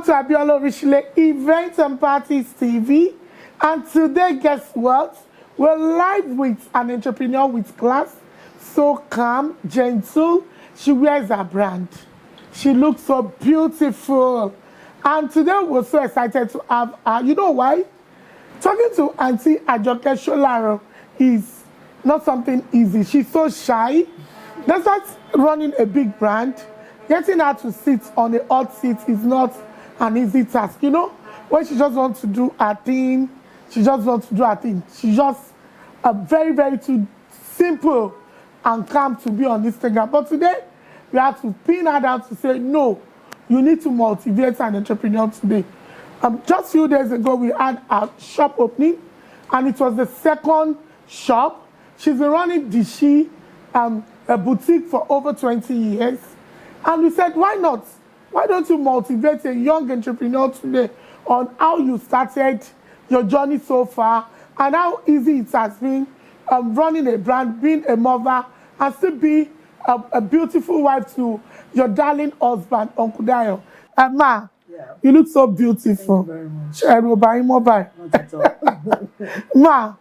to Abiola Richile Events and Parties TV. And today, guess what? We're live with an entrepreneur with class. So calm, gentle. She wears her brand. She looks so beautiful. And today, we're so excited to have her. You know why? Talking to Auntie Ajoke Sholaro is not something easy. She's so shy. That's not running a big brand. Getting her to sit on a hot seat is not an easy task. You know, when she just wants to do her thing, she's just very, very too simple and calm to be on Instagram. But today, we have to pin her down to say, no, you need to motivate an entrepreneur today. Just a few days ago, we had a shop opening, and it was the second shop. She's been running Dishi, a boutique for over 20 years. And we said, why not? Why don't you motivate a young entrepreneur today on how you started your journey so far and how easy it has been running a brand, being a mother, and still be a beautiful wife to your darling husband, Uncle Dayo. Ma, yeah. You look so beautiful. Thank you very much. Not at all. Ma,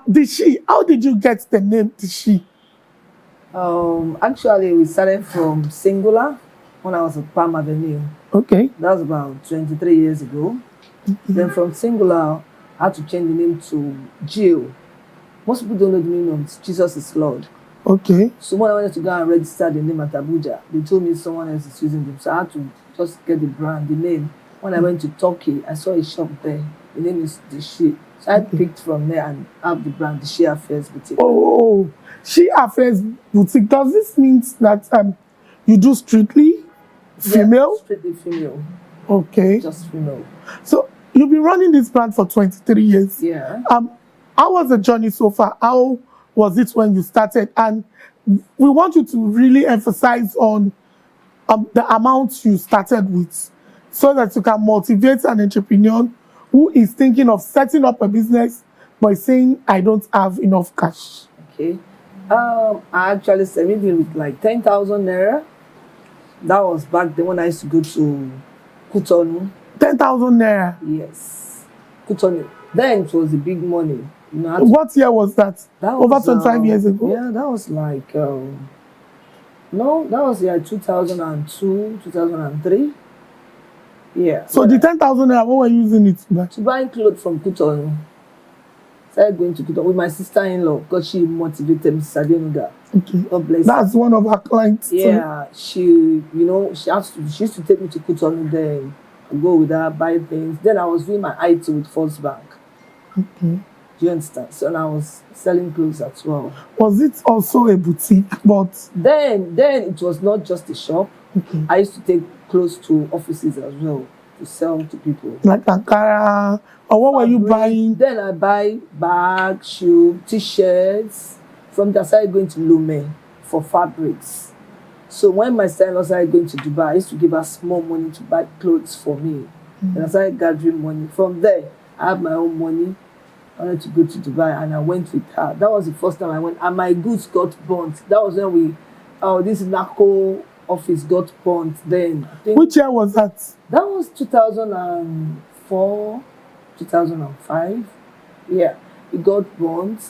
Dishi, how did you get the name Dishi? Actually, we started from singular when I was at Palm Avenue. Okay. That was about 23 years ago. Mm-hmm. Then from singular, I had to change the name to Jill. Most people don't know the meaning of Jesus is Lord. Okay. So when I wanted to go and register the name at Abuja, they told me someone else is using them. So I had to just get the brand, the name. When I went to Turkey, I saw a shop there. The name is Dishi. So I picked from there and have the brand, Dishi Affairs Boutique. Oh, She Affairs Boutique. Does this mean that you do strictly female? Yeah, strictly female. Okay. Just female. So you've been running this brand for 23 years. Yeah. How was the journey so far? How was it when you started? And we want you to really emphasize on the amount you started with so that you can motivate an entrepreneur who is thinking of setting up a business by saying, I don't have enough cash. Okay. I actually started with like 10,000 naira. That was back then when I used to go to Cotonou. 10,000 naira? Yes. Cotonou. Then it was the big money. You know, what year was that? Over 25 years ago? Yeah, that was like, no, that was yeah 2002, 2003. Yeah. So the 10,000 naira, what were you using it to buy? To buy clothes from Cotonou. Started going to Cotonou with my sister-in-law because she motivated me, Sadenuga. Okay. God bless That's her. One of our clients. Yeah, she used to take me to Cotonou then, go with her, buy things. Then I was doing my IT with First Bank. Okay. Do you understand? So now I was selling clothes as well. Was it also a boutique? But then it was not just a shop. Okay. I used to take clothes to offices as well to sell to people. Like Ankara, or what were you buying? Then I buy bags, shoes, t-shirts. From there I started going to Lome for fabrics. So when my sister-in-law started going to Dubai, I used to give her small money to buy clothes for me. And I started gathering money. From there, I have my own money. I wanted to go to Dubai and I went with her. That was the first time I went and my goods got burnt. That was when this NACO office got burnt then. Which year was that? That was 2004, 2005. Yeah, it got burnt.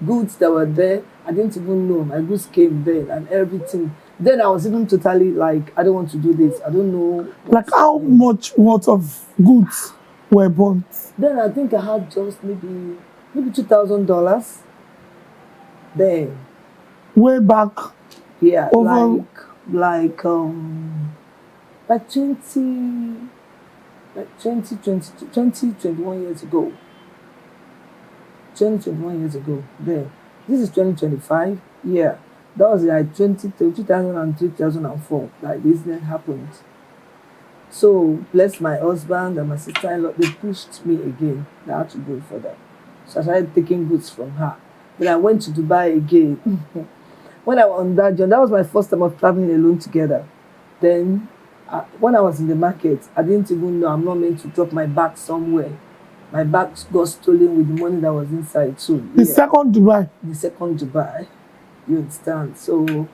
Goods that were there, I didn't even know. My goods came then and everything. Then I was even totally like, I don't want to do this. I don't know. Like how much worth of goods were burnt? Then I think I had just maybe $2,000. Then. Way back. Yeah, over like 21 years ago. 21 years ago. Then. This is 2025. Yeah. That was like 2003, 2004 that this then happened. So, bless my husband and my sister-in-law, they pushed me again. I had to go for that. So I started taking goods from her. Then I went to Dubai again. When I was on that journey, that was my first time of traveling alone together. Then, when I was in the market, I didn't even know I'm not meant to drop my bag somewhere. My bag got stolen with the money that was inside too. The second Dubai? The second Dubai. You understand? So,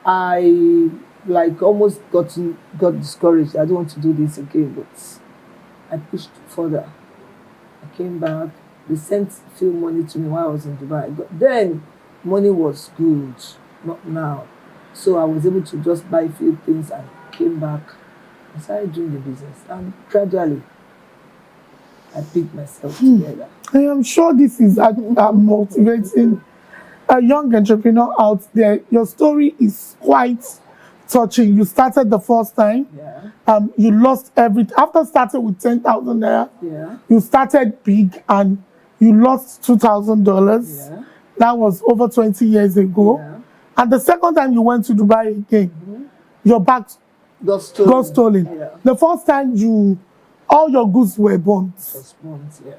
I like almost got discouraged. I don't want to do this again, but I pushed further. I came back. They sent few money to me while I was in Dubai. Then money was good, not now. So I was able to just buy a few things and came back. I started doing the business, and gradually I picked myself together. I am sure this is motivating a young entrepreneur out there. Your story is quite touching. You started the first time. Yeah. You lost everything. After starting with 10,000 naira, Yeah. you started big and you lost $2,000. Yeah. That was over 20 years ago. Yeah. And the second time you went to Dubai again, your bag Got stolen. got stolen. Yeah. The first time all your goods were burnt. Just months, yeah.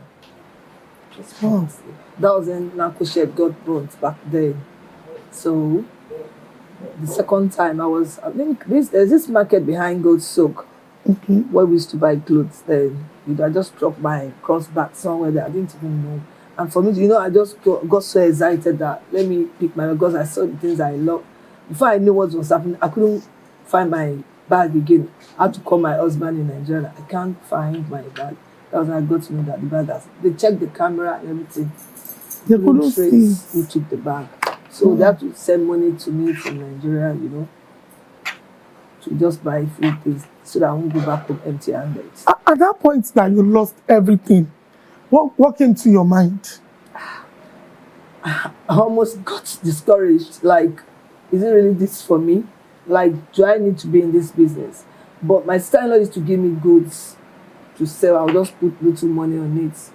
Just months. Yeah. That was when Narco Chef got burnt back then. So the second time I think there's this market behind Gold Soak where we used to buy clothes then. I just dropped my cross back somewhere that I didn't even know. And for me, I just got so excited that let me pick my bag because I saw the things I love. Before I knew what was happening, I couldn't find my bag again. I had to call my husband in Nigeria. I can't find my bag. That was when I got to know that the bag they checked the camera and everything. They couldn't trace see. who took the bag. So they had to send money to me from Nigeria, to just buy a few things so that I won't go back home empty-handed. At that point that you lost everything, what came to your mind? I almost got discouraged. Like, is it really this for me? Like, do I need to be in this business? But my sister-in-law used to give me goods to sell. I'll just put little money on it.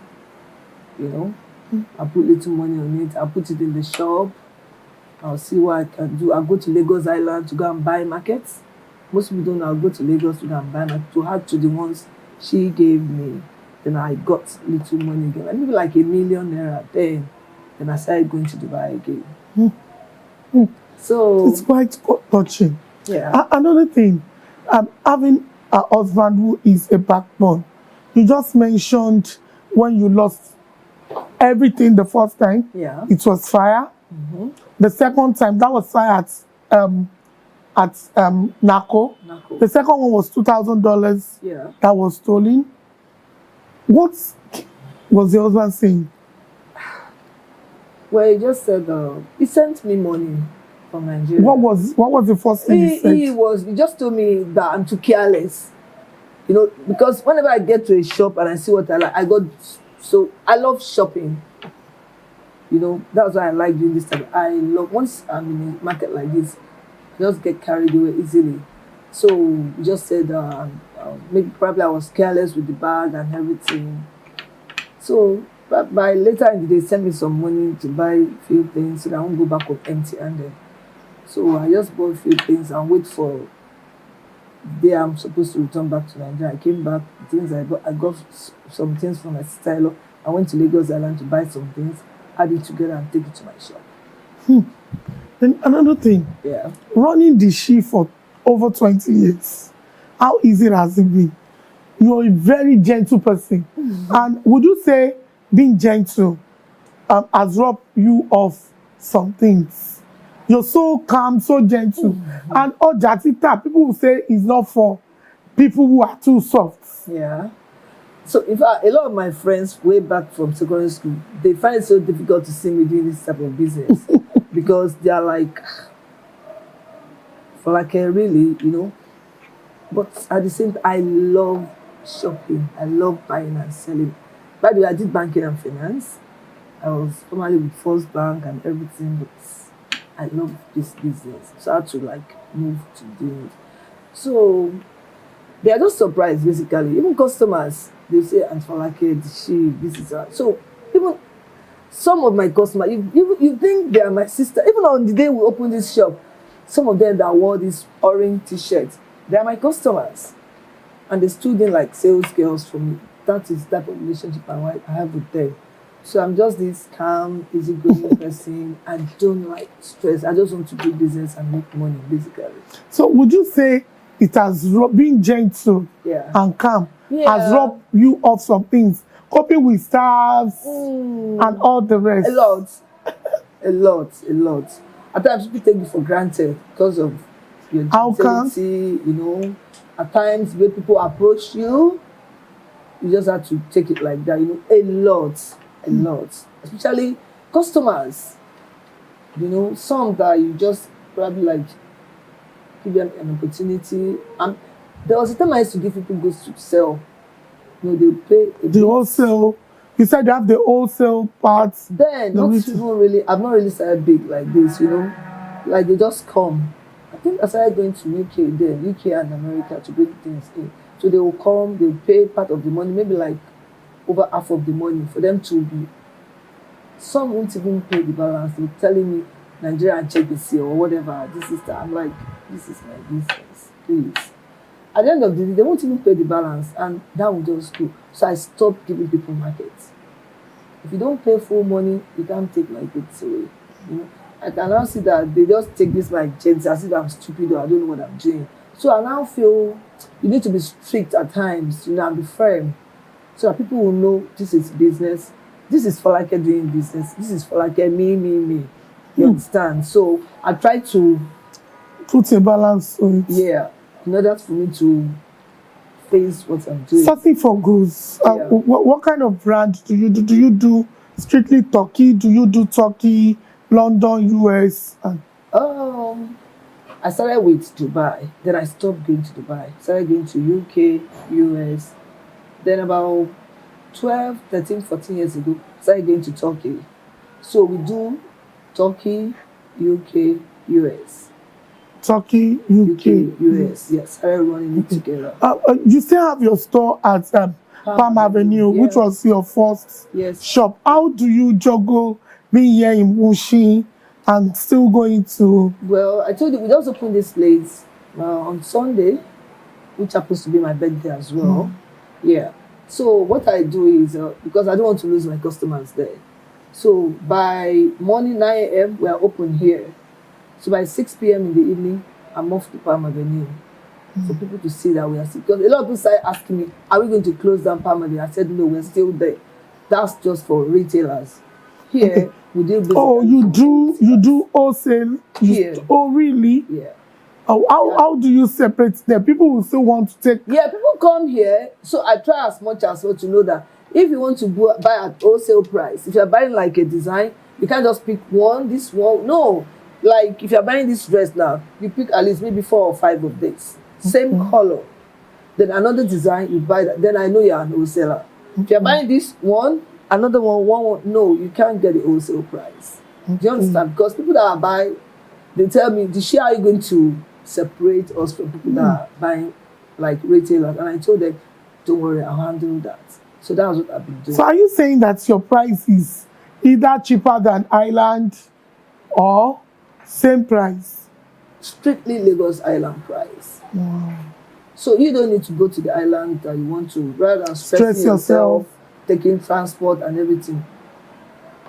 I put little money on it. I put it in the shop. I'll see what I can do. I'll go to Lagos Island to go and buy markets. Most people don't know. I'll go to Lagos to go and buy markets, to add to the ones she gave me. Then I got little money again. Maybe like ₦1 million then. Then I started going to Dubai again. So It's quite touching. yeah. Another thing, having a husband who is a backbone. You just mentioned when you lost everything the first time, Yeah. it was fire. The second time, that was fire at Naco. Narco. The second one was $2,000 Yeah. that was stolen. What was your husband saying? Well, he just said he sent me money from Nigeria. What was the first thing he said? He just told me that I'm too careless. Because whenever I get to a shop and I see what I like, I love shopping. That's why I like doing this type. Once I'm in a market like this, I just get carried away easily. So he just said maybe probably I was careless with the bag and everything. So by later in the day, send me some money to buy a few things so that I won't go back up empty-handed. So I just bought a few things and wait for the day I'm supposed to return back to Nigeria. I came back, things I got some things from my sister-in-law. I went to Lagos Island to buy some things, add it together and take it to my shop. Then another thing, Yeah. running the shift for over 20 years, how easy has it been? You're a very gentle person. And would you say being gentle has robbed you of some things? You're so calm, so gentle. And Ojatita, people will say it's not for people who are too soft. Yeah. So in fact, a lot of my friends way back from secondary school, they find it so difficult to see me doing this type of business because they are like, for like really, But at the same time, I love shopping. I love buying and selling. By the way, I did banking and finance. I was formerly with First Bank and everything, but I love this business. So I had to move to do it. So they are just surprised basically. Even customers, they say, and for this is her. So even some of my customers, you think they are my sister. Even on the day we opened this shop, some of them that wore this orange t-shirt, they are my customers. And they stood in like sales girls for me. That is the type of relationship I have with them. So I'm just this calm, easygoing person. I don't like stress. I just want to do business and make money, basically. So would you say it has being gentle and calm has robbed you of some things, coping with staffs and all the rest? A lot. A lot. At times people take me for granted because of your How come? gentility, at times when people approach you, you just have to take it like that, a lot. Especially customers, some that you just probably like give them an opportunity. And there was a time I used to give people goods to sell. They pay a The bit. wholesale. You said you have the wholesale parts. Then not even really. I've not really started big like this. Like they just come. I think I started going to UK and America to bring things in. So they will come. They will pay part of the money, maybe like over half of the money for them to be. Some won't even pay the balance. They're telling me Nigeria check this year or whatever. This is that. I'm like, this is my business, please. At the end of the day, they won't even pay the balance, and that will just go. So I stopped giving people markets. If you don't pay full money, you can't take my goods away. I can now see that they just take this my gents as if I'm stupid or I don't know what I'm doing. So I now feel you need to be strict at times, and be firm, so that people will know this is business. This is for like doing business. This is for like me. You understand? So I try to put a balance on it. Yeah, in order for me to face what I'm doing. Starting for goods, what kind of brand do you do? Do you do strictly Turkey? Do you do Turkey, London, US? I started with Dubai. Then I stopped going to Dubai. Started going to UK, US. Then about 12, 13, 14 years ago, started going to Turkey. So we do Turkey, UK, US. Turkey, UK, US. Yes, started running it together. You still have your store at Palm Avenue, which was your first shop. How do you juggle being here in Mushin and still going to? Well, I told you, we just opened this place on Sunday, which happens to be my birthday as well. Yeah. So what I do is, because I don't want to lose my customers there. So by morning 9 a.m., we are open here. So by 6 p.m. in the evening, I'm off to Palm Avenue for people to see that we are still. Because a lot of people started asking me, are we going to close down Palm Avenue? I said, no, we're still there. That's just for retailers. Here, we do business. Oh, you do wholesale? Here. Oh, really? Yeah. How do you separate them? People will still want to take. Yeah, people come here. So I try as much as well to know that if you want to buy at wholesale price, if you're buying like a design, you can't just pick this one. No. Like if you're buying this dress now, you pick at least maybe 4 or 5 of this. Same color. Then another design, you buy that. Then I know you're an wholesaler. If you're buying this one, another one, no, you can't get the wholesale price. Do you understand? Because people that are buying, they tell me, how are you going to separate us from people that are buying like retailers? And I told them, don't worry, I'll handle that. So that's what I've been doing. So are you saying that your price is either cheaper than Island or same price? Strictly Lagos Island price. Wow. So you don't need to go to the island that you want to, rather than stressing yourself, taking transport and everything.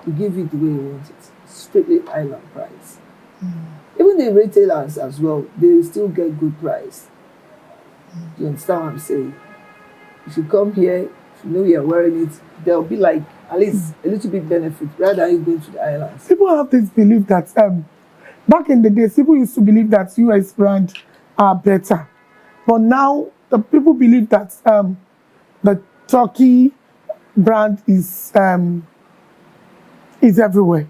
You give it the way you want it. Strictly island price. Even the retailers as well, they still get good price. Do you understand what I'm saying? If you come here, if you know you're wearing it, there'll be like at least a little bit benefit rather than you going to the islands. People have this belief that back in the days, people used to believe that US brands are better. But now the people believe that the Turkey brand is everywhere.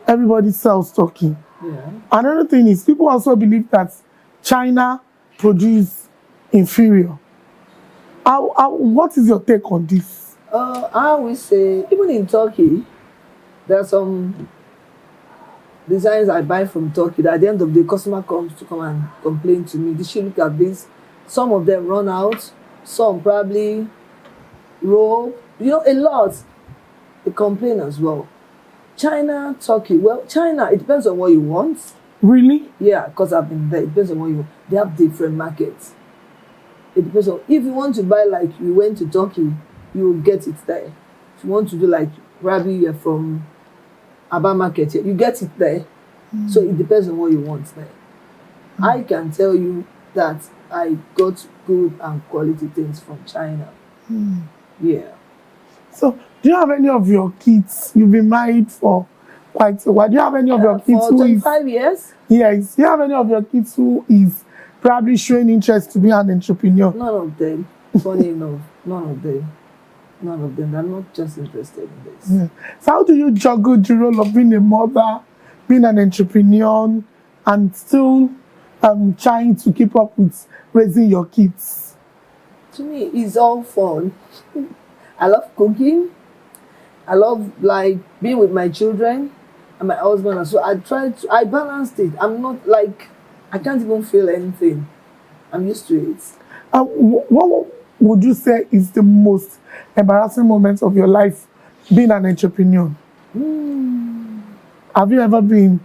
Everybody sells Turkey. Yeah. Another thing is people also believe that China produce inferior. What is your take on this? I would say even in Turkey, there are some designs I buy from Turkey that at the end of the day, customer comes to come and complain to me. They should look at this. Some of them run out. Some probably roll. A lot. They complain as well. China, Turkey. Well, China, it depends on what you want. Really? Yeah, because I've been there. It depends on what you want. They have different markets. It depends on, if you want to buy like you went to Turkey, you will get it there. If you want to do like probably you're from Aba market, you get it there. So it depends on what you want there. I can tell you that I got good and quality things from China. Yeah. So do you have any of your kids? You've been married for quite a while. Do you have any of your kids for 25 years? Yes. Do you have any of your kids who is probably showing interest to be an entrepreneur? None of them. Funny enough, none of them. None of them. They're not just interested in this. Yeah. So how do you juggle the role of being a mother, being an entrepreneur, and still trying to keep up with raising your kids? To me, it's all fun. I love cooking. I love like being with my children and my husband. And so I balanced it. I'm not like, I can't even feel anything. I'm used to it. What would you say is the most embarrassing moment of your life being an entrepreneur? Have you ever been,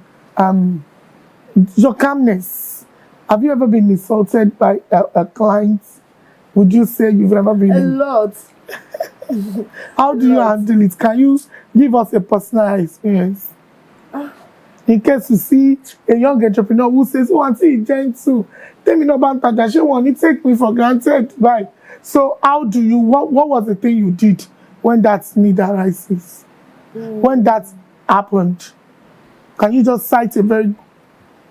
your calmness, have you ever been insulted by a client? Would you say you've ever been? A lot. How do you handle it? Can you give us a personal experience? In case you see a young entrepreneur who says, oh, Auntie, gentle, tell me no about that. She won't take me for granted. Right. So how do you, what was the thing you did when that need arises? When that happened? Can you just cite a very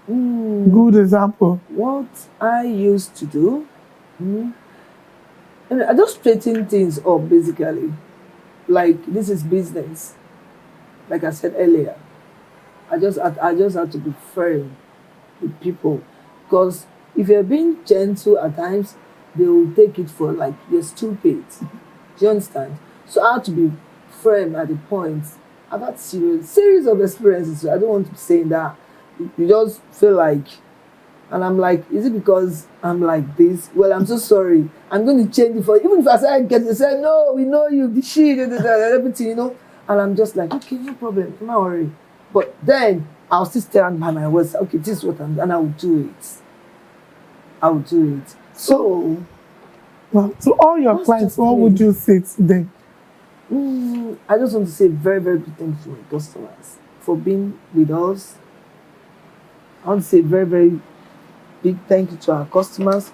good example? What I used to do, I just straighten things up basically. Like, this is business. Like I said earlier, I just have to be firm with people, because if you're being gentle at times, they will take it for like you're stupid. Do you understand? So I have to be firm at the point. I've had series of experiences. So I don't want to be saying that you just feel like, and I'm like, is it because I'm like this? Well, I'm so sorry. I'm going to change it for you. Even if I say they say, no, we know you, the shit, everything, you know. And I'm just like, okay, no problem, I'm not worried. But then I'll still stand by my words. Okay, this is what I'm, and I will do it. I will do it. So, well, to all your clients, what would you say to them? I just want to say very, very big thank you to my customers for being with us. I want to say very, very big thank you to our customers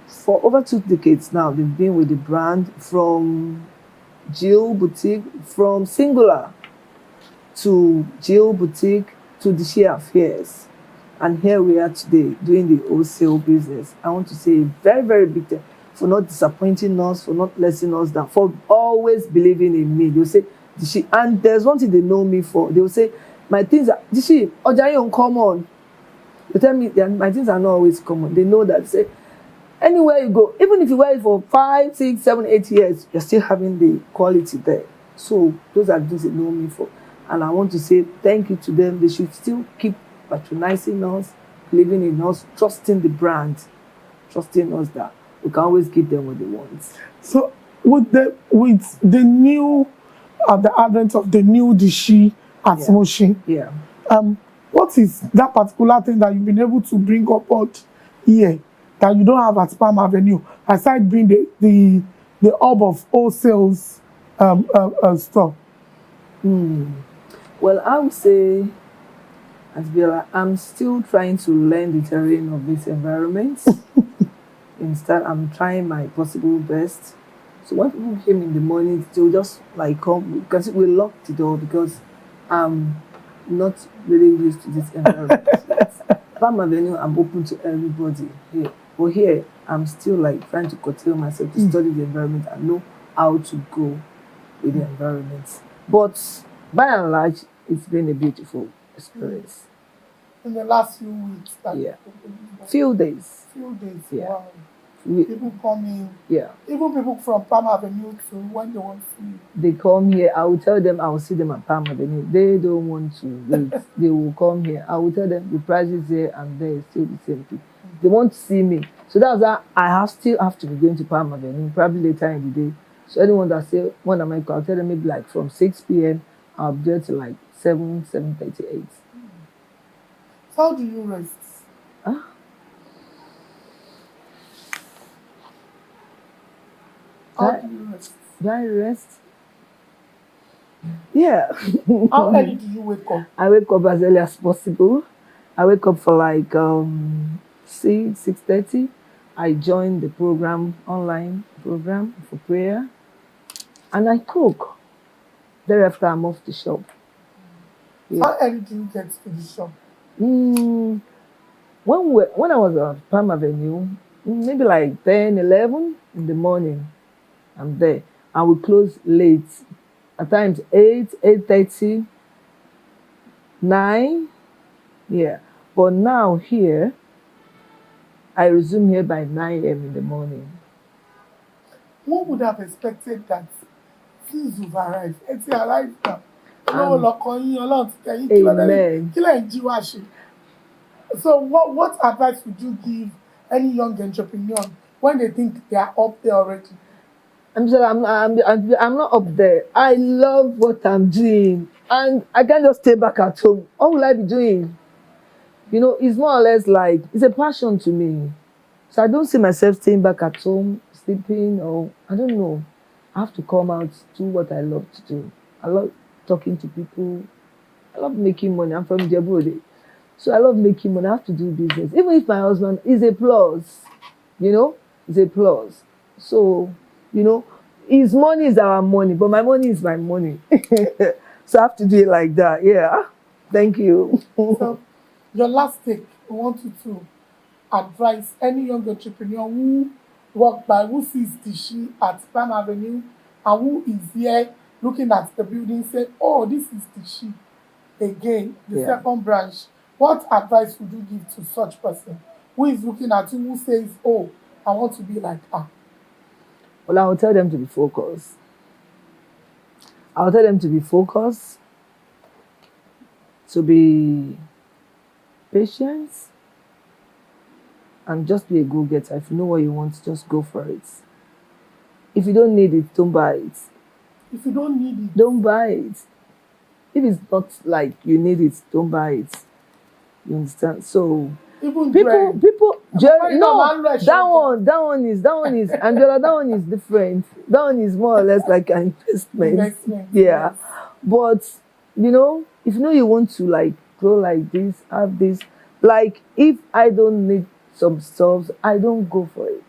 for over 2 decades now. They've been with the brand, from Jill Boutique, from Singular to Jill Boutique to the Shea Affairs. And here we are today doing the wholesale business. I want to say a very, very big thank you for not disappointing us, for not letting us down, for always believing in me. They'll say, Dishi, and there's one thing they know me for. They'll say, my things are, Dishi, Ojayi uncommon. They tell me my things are not always common. They know that. They say, anywhere you go, even if you wear it for 5, 6, 7, 8 years, you're still having the quality there. So those are the things they know me for. And I want to say thank you to them. They should still keep patronizing us, believing in us, trusting the brand, trusting us that we can always give them what they want. So with the new, the advent of the new Dishi at Moshi, what is that particular thing that you've been able to bring up out here that you don't have at Palm Avenue, aside being the hub of wholesales store? Well, I would say, Asbiola, I'm still trying to learn the terrain of this environment. Instead, I'm trying my possible best. So when people came in the morning, they'll just like come, because we locked the door because I'm not really used to this environment. Palm Avenue, I'm open to everybody here. But here, I'm still like trying to curtail myself to study the environment and know how to go with the environment. But by and large, it's been a beautiful experience. In the last few weeks? Few days. Yeah. Wow. People come in. Yeah. Even people from Palm Avenue to when they want to see you. They come here. I will tell them I will see them at Palm Avenue. They don't want to wait. They will come here. I will tell them the price is there and there is still the same thing. They want to see me. So that's why I still have to be going to Palm Avenue, probably later in the day. So anyone that say, when am I going, I'll tell them maybe like from 6 p.m. I'll be there till like 7:38. So how do you rest? How do you rest? Do I rest? Yeah. How early do you wake up? I wake up as early as possible. I wake up for like 6:30. I join the online program for prayer, and I cook. Thereafter, I'm off the shop. Yeah. How early do you get to the shop? when I was at Palm Avenue, maybe like 10, 11 in the morning, I'm there. And we close late. At times 8, 8:30, 9. Yeah. But now here, I resume here by 9 a.m. in the morning. One would have expected that since you've arrived, it's your life now. Olówó Um, lọkọ yín, Ọlọ́run ti tẹ̀ yín, Amen. kí lẹ̀ ń jí wá ṣe? So what advice would you give any young entrepreneur when they think they are up there already? I'm sorry, I'm not up there. I love what I'm doing. And I can't just stay back at home. What will I be doing? You know, it's more or less like, it's a passion to me. So I don't see myself staying back at home, sleeping, or I don't know. I have to come out, do what I love to do. I love talking to people. I love making money. I'm from Djibouti. So I love making money. I have to do business. Even if my husband is a plus, you know, it's a plus. So, you know, his money is our money, but my money is my money. So I have to do it like that. Yeah. Thank you. So your last take, I want you to advise any young entrepreneur who walk by, who sees the she at Palm Avenue, and who is here looking at the building, say, oh, this is the she again, the Yeah. second branch. What advice would you give to such person who is looking at you, who says, oh, I want to be like her? Well, I will tell them to be focused. I'll tell them to be focused, to be patient, and just be a go-getter. If you know what you want, just go for it. If you don't need it, don't buy it. If you don't need it, Don't buy it. If it's not like you need it, don't buy it. You understand? So even people, bread. Jerry, no, man rush that out. one is, Angela, that one is different. That one is more or less like an investment. Yeah. Yes. But, you know, if you know you want to like grow like this, have this, like if I don't need some stuff, I don't go for it.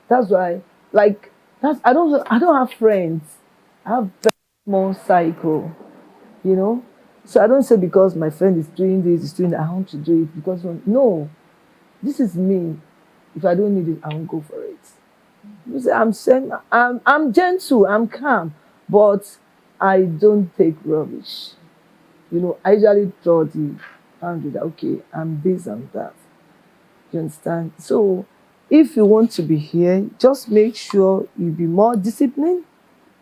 That's why, like, I don't have friends. I have very small cycle, you know. So I don't say because my friend is doing this, is doing that, I want to do it because no, this is me. If I don't need it, I won't go for it. You say, I'm gentle, I'm calm, but I don't take rubbish. You know, I usually draw the boundary that okay, I'm this and that. You understand? So if you want to be here, just make sure you be more disciplined,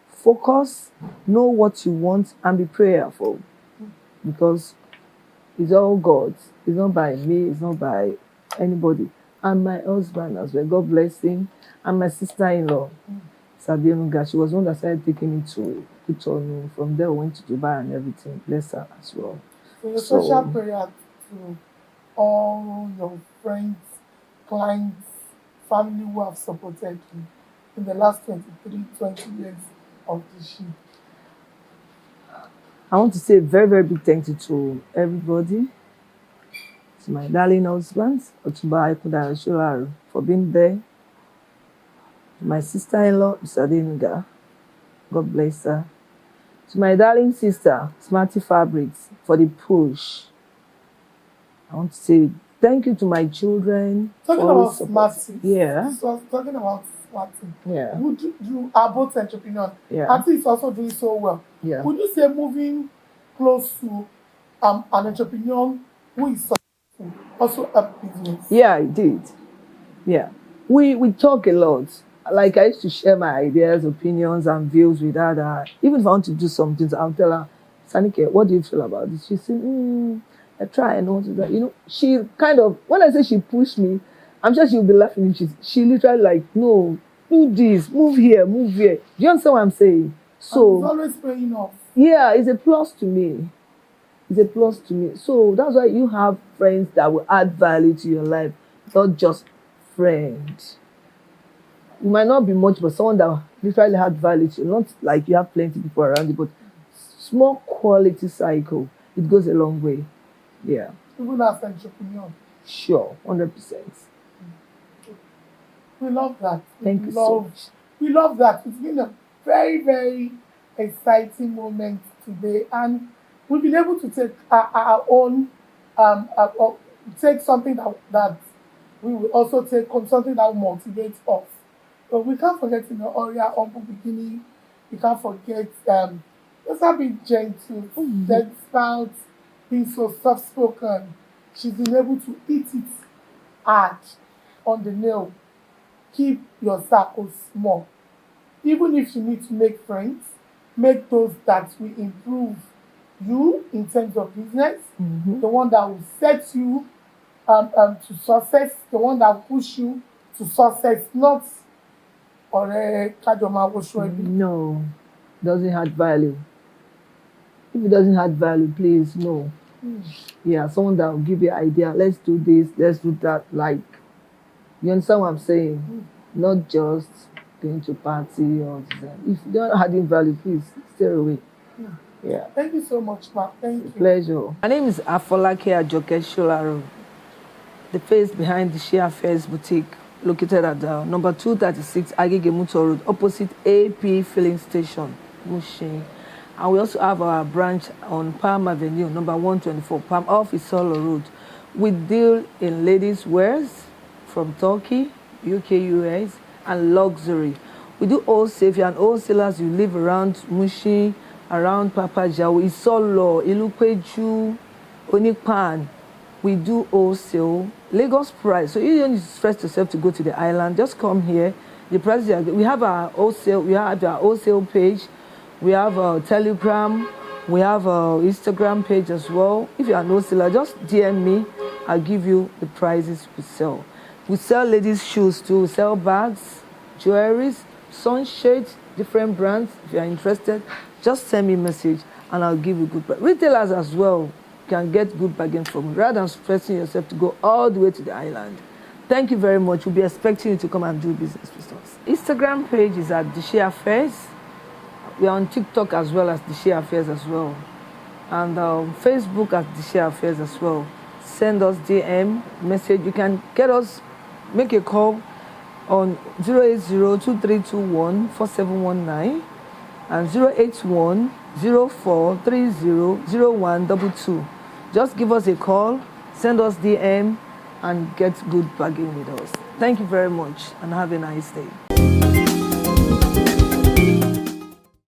focus, know what you want, and be prayerful. Because it's all God. It's not by me, it's not by anybody. And my husband as well, God bless him, and my sister-in-law, Sabienuga, she was one that started taking me to Cotonou. From there, we went to Dubai and everything. Bless her as well. So your special prayer to all your friends, clients, family who have supported you in the last 20 years of the ship. I want to say a very, very big thank you to everybody. To my darling husband, Otumba Aikuda Asholaru, for being there. To my sister-in-law, Mr. Adenuga, God bless her. To my darling sister, Smarty Fabrics, for the push. I want to say thank you to my children. Talking for always about support. Smarty. Yeah. So talking about Smarty. Yeah. Would you are both entrepreneurs. Yeah. Auntie is also doing so well. Yeah. Would you say moving close to an entrepreneur who is successful also help business? Yeah, I did. Yeah. We talk a lot. Like I used to share my ideas, opinions, and views with her. That even if I want to do some things, I'll tell her, Sanike, what do you feel about this? She said, I try and want to do. You know, she kind of, when I say she pushed me, I'm sure she'll be laughing. She literally like, no, do this, move here, move here. Do you understand what I'm saying? So and it's always paying off. Yeah, it's a plus to me. It's a plus to me. So that's why you have friends that will add value to your life, not just friends. You might not be much, but someone that literally add value to you. Not like you have plenty of people around you, but small quality cycle. It goes a long way. Yeah. Even as an entrepreneur. Sure, 100%. We love that. Thank you so much. We love that. It's been a very, very exciting moment today, and we've been able to take our own take something that we will also take on something that will motivate us. But we can't forget in the area humble beginning. We can't forget just her being gentle, despite being so soft spoken. She's been able to hit it hard on the nail. Keep your circle small. Even if you need to make friends, make those that will improve you in terms of business, the one that will set you to success, the one that will push you to success, not Kajoma Woshwebi. No, doesn't add value. If it doesn't add value, please no. Yeah, someone that will give you an idea. Let's do this. Let's do that. Like, you understand what I'm saying? Not just going to party or if you're not adding value, please stay away. Yeah. Thank you so much, Ma. Thank you. Pleasure. My name is Afolake Ajoke Sholaro, the face behind the Shea Affairs Boutique, located at number 236 Agege Muto Road, opposite AP Filling Station, Mushin. And we also have our branch on Palm Avenue, number 124, Palm off Isolo Road. We deal in ladies' wears from Turkey, UK, US, and luxury. We do wholesale. If you're an wholesalers, you live around Mushin, around Papa Jawo, Isolo, Ilupeju, Onikpan. We do wholesale, Lagos price. So you don't need to stress yourself to go to the island. Just come here. The prices are good. We have our wholesale. We have our wholesale page. We have a Telegram. We have a Instagram page as well. If you're an wholesaler, just DM me. I'll give you the prices we sell. We sell ladies' shoes too. We sell bags, jewelries, sunshades, different brands. If you're interested, just send me a message and I'll give you good price. Retailers as well can get good bargain from me rather than stressing yourself to go all the way to the island. Thank you very much. We'll be expecting you to come and do business with us. Instagram page is at The Shea Affairs. We are on TikTok as well as The Shea Affairs as well. And Facebook at The Shea Affairs as well. Send us DM message. You can get us, make a call on 080-2321-4719 and 081-0430-0122. Just give us a call, send us DM, and get good bargain with us. Thank you very much, and have a nice day.